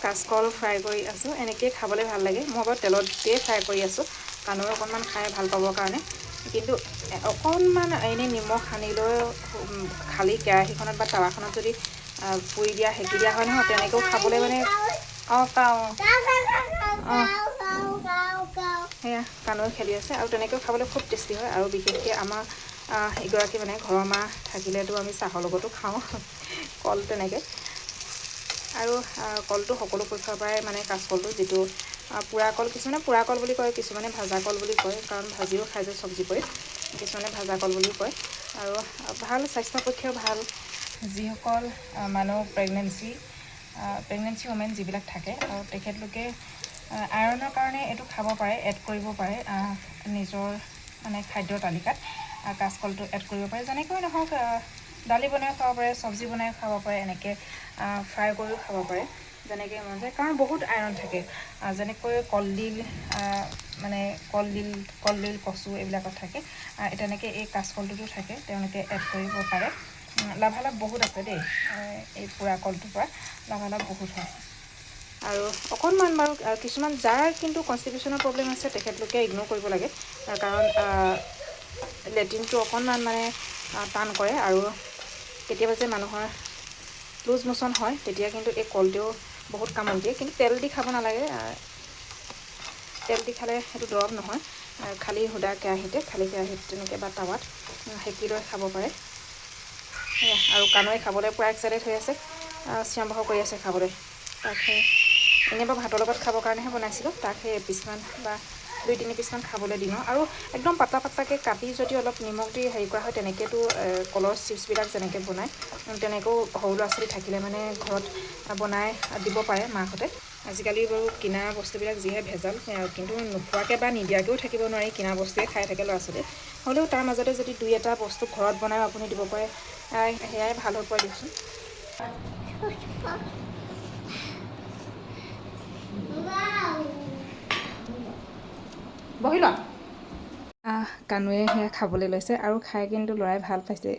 কাচকল ফ্ৰাই কৰি আছোঁ। এনেকৈ খাবলৈ ভাল লাগে। মই বাৰু তেলত দিয়ে ফ্ৰাই কৰি আছোঁ কানুৱে অকণমান খাই ভাল পাবৰ কাৰণে। কিন্তু অকণমান এনেই নিমখ সানি লৈ খালী কেৰাহীখনত বা টাৱাখনত যদি পুৰি দিয়া সেকি দিয়া হয় নহয়, তেনেকৈও খাবলৈ মানে সেয়া কানুৱে খেলি আছে। আৰু তেনেকৈও খাবলৈ খুব টেষ্টি হয়। আৰু বিশেষকৈ আমাৰ এগৰাকী মানে ঘৰৰ মা থাকিলেতো আমি চাহৰ লগতো খাওঁ কল তেনেকৈ। আৰু কলটো সকলো পক্ষৰ পৰাই মানে কাচকলটো যিটো পোৰা কল, কিছুমানে পোৰা কল বুলি কয়, কিছুমানে ভাজা কল বুলি কয়, কাৰণ ভাজিও খাই যে চব্জি কৰি, কিছুমানে ভাজা কল বুলি কয়। আৰু ভাল, স্বাস্থ্যৰ পক্ষেও ভাল। যিসকল মানুহ প্ৰেগনেঞ্চি ৱমেন যিবিলাক থাকে, আৰু তেখেতলোকে আইৰণৰ কাৰণে এইটো খাব পাৰে, এড কৰিব পাৰে নিজৰ মানে খাদ্যৰ তালিকাত। কাচকলটো এড কৰিব পাৰে। যেনেকৈ নহওক দালি বনাই খাব পাৰে, চব্জি বনাই খাব পাৰে, এনেকৈ ফ্ৰাই কৰিও খাব পাৰে, যেনেকৈ মন যায়। কাৰণ বহুত আইৰণ থাকে। যেনেকৈ কলডিল মানে কলডিল কচু এইবিলাকত থাকে, তেনেকৈ এই কাচকলটোতো থাকে, তেওঁলোকে এড কৰিব পাৰে। লাভালাভ বহুত আছে দেই, এই পোৰা কলটোৰ পৰা লাভালাভ বহুত হয়। আৰু অকণমান বাৰু কিছুমান যাৰ কিন্তু কনষ্টিপেশ্যনৰ প্ৰব্লেম আছে, তেখেতলোকে ইগন'ৰ কৰিব লাগে। কাৰণ লেট্ৰিনটো অকণমান মানে টান কৰে। আৰু কেতিয়াবা যে মানুহৰ লুজ মোচন হয়, তেতিয়া কিন্তু এই কলটোও বহুত কামত দিয়ে। কিন্তু তেল দি খাব নালাগে। তেল দি খালে সেইটো দৰৱ নহয়। খালী সুদা কেৰাহীত তেনেকৈ বা টাৱাত সেকি লৈ খাব পাৰে। আৰু কানুৱে খাবলৈ পূৰা এক্সাইটেড হৈ আছে, চিঞৰ বাখৰ কৰি আছে খাবলৈ। তাক সেই এনেই বাৰু ভাতৰ লগত খাবৰ কাৰণেহে বনাইছিলোঁ। তাক সেই এপিচমান বা 2-3 পিচমান খাবলৈ দিওঁ। আৰু একদম পাতলা পাতলাকৈ কাটি যদি অলপ নিমখ দি হেৰি কৰা হয়, তেনেকৈতো কলৰ চিপছবিলাক যেনেকৈ বনায়, তেনেকৈও সৰু ল'ৰা ছোৱালী থাকিলে মানে ঘৰত বনাই দিব পাৰে মাকহঁতে। আজিকালি বাৰু কিনা বস্তুবিলাক যিহে ভেজাল, কিন্তু নোখোৱাকৈ বা নিদিয়াকৈও থাকিব নোৱাৰি, কিনা বস্তুৱে খাই থাকে ল'ৰা ছোৱালীয়ে। হ'লেও তাৰ মাজতে যদি 2-এটা বস্তু ঘৰত বনাই আপুনি দিব পাৰে, সেয়াই ভাল হৈ পৰে দিয়কচোন। বহি লোৱা। কানুৱে সেয়া খাবলৈ লৈছে, আৰু খাই কিন্তু ল'ৰাই ভাল পাইছে।